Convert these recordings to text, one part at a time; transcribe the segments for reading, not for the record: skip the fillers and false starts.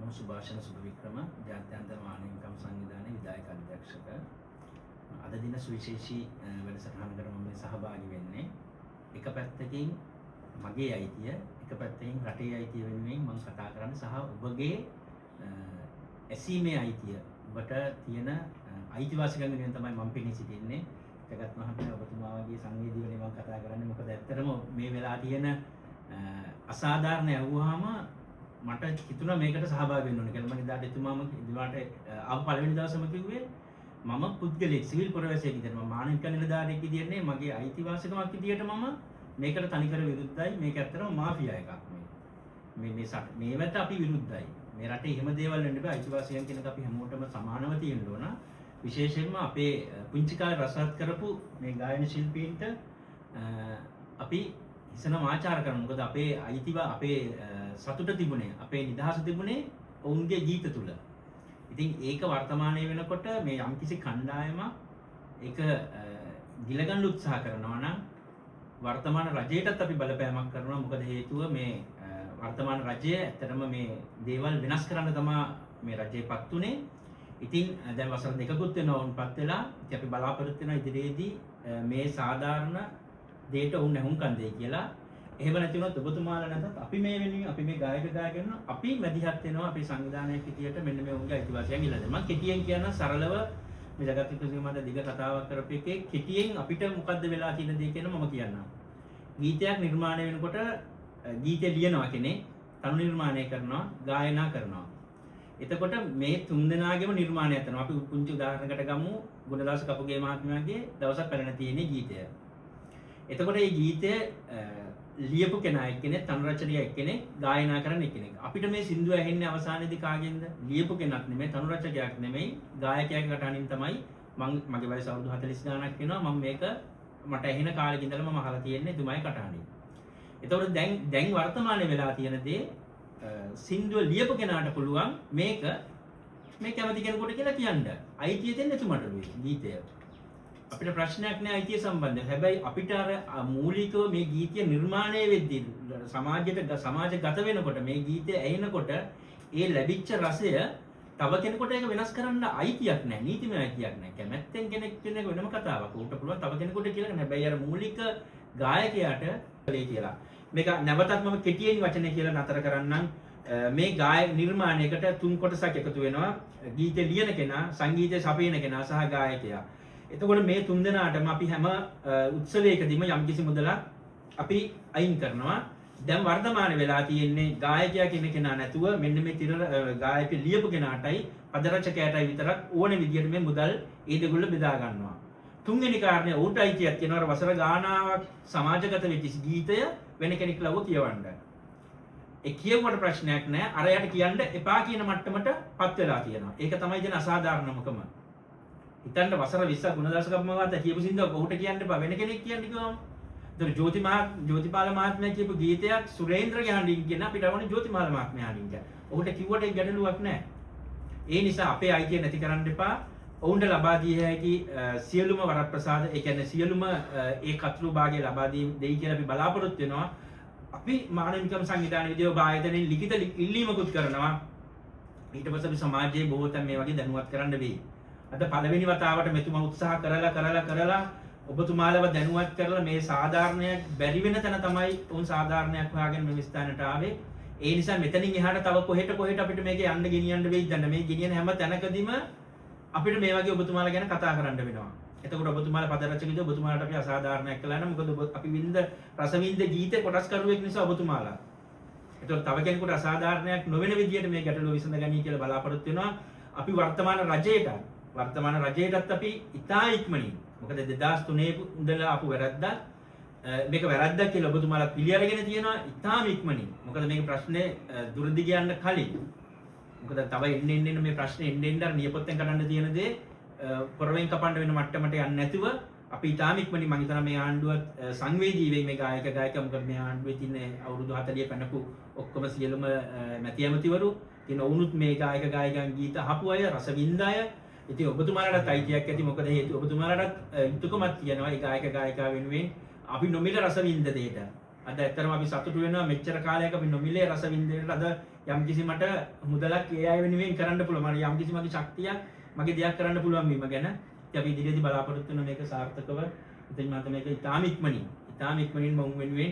මම සුභාෂණ සුභවික්‍රම ජාත්‍යන්තර මානව හිමිකම් සංවිධානයේ විධායක අධ්‍යක්ෂක. අද දින සුවිශේෂී වැඩසටහනකට මම සහභාගී වෙන්නේ. එක පැත්තකින් මගේ අයිතිය, එක පැත්තකින් රටේ අයිතිය වෙනුවෙන් මම කතා කරන්න සහ ඔබගේ ඇසීමේ අයිතිය, ඔබට තියෙන අයිතිවාසිකම් වෙනුවෙන් තමයි මම පිණි සිටින්නේ. ජගත් මහත්මයා ඔබතුමා වගේ සංවේදී වෙන්නේ මම කතා කරන්නේ. මොකද ඇත්තටම මේ වෙලා තියෙන අසාධාරණ යවුවාම මට හිතුණා මේකට සහභාගී වෙන්න ඕනේ කියලා. මම ඉදාට එතුමාම ඉදිරියට ආපු පළවෙනි දවසේම කිව්වේ මම පුද්ගලෙක් සිවිල් පුරවැසියෙක් විදියට මම මානවික නිලධාරියෙක් විදියට නේ, මගේ අයිතිවාසිකමක් විදියට මම මේකට තනිකර විරුද්ධයි. මේක ඇත්තටම මාෆියා එකක්. මේවට අපි විරුද්ධයි. මේ රටේ එහෙම දේවල් වෙන්න බෑ. අයිතිවාසිකම් කියන එක අපි හැමෝටම සමානව තියෙන්න ඕන. විශේෂයෙන්ම අපේ පුංචි කාලේ රසවත් කරපු මේ ගායන ශිල්පීන්ට අපි ඉසන ආචාර කරනවා. මොකද අපේ අපේ සතුට තිබුණේ, අපේ නිදහස තිබුණේ ඔවුන්ගේ ගීත තුල. ඉතින් ඒක වර්තමානයේ වෙනකොට මේ යම්කිසි කණ්ඩායමක් ඒක ගිලගන්න උත්සාහ කරනවා නම් වර්තමාන රජයටත් අපි බලපෑමක් කරනවා. මොකද හේතුව මේ වර්තමාන රජය ඇත්තටම මේ දේවල් වෙනස් කරන්න තමයි මේ රජයපත් උනේ. ඉතින් දැන් වසර දෙකකුත් වෙනවා වුන්පත් වෙලා. ඉතින් අපි බලාපොරොත්තු වෙනවා ඉදිරියේදී මේ සාධාරණ දෙයට උන් නැහුම්කන් දෙයි කියලා. එහෙම නැති වුණොත් ඔබතුමාලා නැතත් අපි මේ වෙනුවෙන් අපි මේ ගායක ගායකයන් අපි මැදිහත් වෙනවා අපේ සංවිධානයේ පිටියට මෙන්න මේ උන්ගේ අයිතිවාසිකම් ඉල්ලද. මම කෙටියෙන් කියන සරලව මේ ජගත් වික්‍රමසිංහ මහතා දිග කතාවක් කරපු එකේ කෙටියෙන් අපිට මොකද්ද වෙලා තියෙන දේ කියන මම කියන්නම්. ගීතයක් නිර්මාණය වෙනකොට ගීතය ලියනවා කෙනෙක්, තනු නිර්මාණය කරනවා, ගායනා කරනවා. එතකොට මේ තුන් දෙනාගේම නිර්මාණයක් කරනවා. අපි පුංචි උදාහරණයකට ගමු. ගුණදාස කපුගේ මහත්මයාගේ දවසක් පැරණ තියෙන ගීතය. එතකොට මේ ගීතය ලියපු කෙනා එක්කෙනෙක්, තනු රචනය එක්කෙනෙක්, ගායනා කරන එක්කෙනෙක්. අපිට මේ සින්දුව ඇහෙන්නේ අවසානයේදී කාගෙන්ද? ලියපු කෙනෙක් නෙමෙයි, තනු රචකයෙක් නෙමෙයි, ගායකයාගේ කටහඬින් තමයි. මගේ වයස අවුරුදු 40 ගාණක් වෙනවා. මම මේක මට ඇහෙන කාලෙක ඉඳලා මම අහලා තියෙන්නේ එතුමායි කටහඬින්. එතකොට දැන් වර්තමානයේ වෙලා තියෙන දේ සින්දුව ලියපු කෙනාට පුළුවන් මේක මේ කැමති කෙනෙකුට කියලා කියන්න. අයිතිය දෙන්න එතුමාට ගීතය. අපිට ප්‍රශ්නයක් නෑ අයිතිය සම්බන්ධයෙන්. හැබැයි අපිට අර මූලිකව මේ ගීතය නිර්මාණය වෙද්දී සමාජගත වෙනකොට මේ ගීතය ඇහෙනකොට ඒ ලැබිච්ච රසය තව කෙනෙකුට ඒක වෙනස් කරන්න අයිතියක් නෑ. නීතිමය අයිතියක් නෑ. කැමැත්තෙන් කෙනෙක් කියන එක වෙනම කතාවක්. ඌට පුළුවන් තව කෙනෙකුට කියලා නෑ. හැබැයි අර මූලික ගායකයාට කලේ කියලා. මේක නැවතත් මම කෙටියෙන් වචනේ කියලා නතර කරන්නම්. මේ ගායක නිර්මාණයකට තුන් කොටසක් එකතු වෙනවා. ගීතය ලියන කෙනා, සංගීතය සපයන කෙනා සහ ගායකයා. එතකොට මේ තුන් දෙනාටම අපි හැම උත්සවයකදීම යම්කිසි මුදලක් අපි අයින් කරනවා. දැන් වර්තමාන වෙලා තියෙන්නේ ගායකයා කියන කෙනා නැතුව මෙන්න මේ ගායක ලියපු කෙනාටයි පද රචකයාටයි විතරක් ඕන විදියට මේ මුදල් ඒ දෙගොල්ලෝ බෙදා ගන්නවා. තුන්වෙනි කාරණය ඌට අයිතියක් තියෙනවා. වසර ගානාවක් සමාජගත වෙච්ච ගීතය වෙන කෙනෙක් ලව කියවන්න. ඒ කියවුවට ප්‍රශ්නයක් නැහැ. අරයට කියන්න එපා කියන මට්ටමට පත් වෙලා තියෙනවා. ඒක තමයි දෙන අසාධාරණමකම. හිතන්න වසර 20ක් ගුණදාස කපුමහත්මයා කියපු සින්දුවක් ඔහුට කියන්න එපා වෙන කෙනෙක් කියන්න කිව්වම. ඒතර ජෝතිපාල මහත්මයා කියපු ගීතයක් සුරේන්ද්‍රගේ හඬින් කියන අපිට ඕනේ ජෝතිපාල මහත්මයා හඬින් කියන. ඔහුට කිව්වට ඒක ගැටලුවක් නැහැ. ඒ නිසා අපේ අයිතිය නැති කරන්න එපා. ඔවුන්ට ලබා දිය හැකි සියලුම වරප්‍රසාද, ඒ කියන්නේ සියලුම ඒ කතුරු භාගය ලබා දෙයි කියලා අපි බලාපොරොත්තු වෙනවා. අපි මානව හිමිකම් සංවිධානයේ විදියට ඔබ ආයතනයේ ලිඛිත ඉල්ලීමකුත් කරනවා. ඊට පස්සේ අපි සමාජයේ බොහෝ තැන් මේ වගේ දැනුවත් කරන්න වෙයි. අද පළවෙනි වතාවට මෙතුමා උත්සාහ කරලා ඔබතුමාලව දැනුවත් කරලා මේ සාධාරණයක් බැරි වෙන තැන තමයි උන් සාධාරණයක් හොයාගෙන මේ ස්ථානට ආවේ. ඒ නිසා මෙතනින් එහාට තව කොහෙට අපිට මේක යන්න ගෙනියන්න වෙයිද නැත්නම් මේ ගෙනියන හැම තැනකදීම අපිට මේ වගේ ඔබතුමාලා ගැන කතා කරන්න වෙනවා. එතකොට ඔබතුමාලා පද රචකයෝ ඔබතුමාලාට අපි අසාධාරණයක් කළා නම් මොකද අපි රස විඳ ගීතේ කොටස් කරුවෙක් නිසා ඔබතුමාලා. එතකොට තව කෙනෙකුට අසාධාරණයක් නොවන විදියට මේ ගැටලුව විසඳගනී කියලා බලාපොරොත්තු වෙනවා. අපි වර්තමාන රජයටත් අපි ඉතා ඉක්මනින්, මොකද 2003 ඉඳලා ආපු වැරද්දක් මේක වැරද්දක් කියලා ඔබතුමාලා පිළි අරගෙන තියෙනවා ඉතාම ඉක්මනින්. මොකද මේක ප්‍රශ්නේ දුරදි යන්න කලින්. මොකද තව එන්න මේ ප්‍රශ්නේ එන්න අර නියපොත්තෙන් කඩන්න තියෙන දේ පොරවෙන් කපන්න වෙන මට්ටමට යන්නේ නැතුව අපි ඉතාම ඉක්මනින් මම හිතනවා මේ ආණ්ඩුවත් සංවේදී වෙයි මේ ගායකයා. මොකද මේ ආණ්ඩුවේ තියෙන අවුරුදු 40 පැනපු ඔක්කොම සියලුම මැති ඇමතිවරු ඉතින් ඔවුනුත් මේ ගායකයන් ගීත අහපු අය, රස විඳ අය. ඉතින් ඔබතුමාලටත් අයිතියක් ඇති. මොකද හේතුව ඔබතුමාලටත් යුතුයකමක් තියෙනවා ඒ ගායකයා වෙනුවෙන් අපි නොමිල රස විඳ දෙයට. අද ඇත්තටම අපි සතුටු වෙනවා මෙච්චර කාලයක අපි නොමිලේ රස විඳින්න අද යම්කිසි මට මුදලක් ඒ අය වෙනුවෙන් කරන්න පුළුවන්. මට යම්කිසි මගේ ශක්තියක් මගේ දෙයක් කරන්න පුළුවන් වීම ගැන ඉතින් අපි ඉදිරියේදී බලාපොරොත්තු වෙන මේක සාර්ථකව ඉතින් මම මේක ඉතාම ඉක්මනින් මම වෙනුවෙන්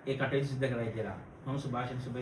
ඒ කටයුතු සිදු කරයි කියලා. මම සුභාෂිත සුබ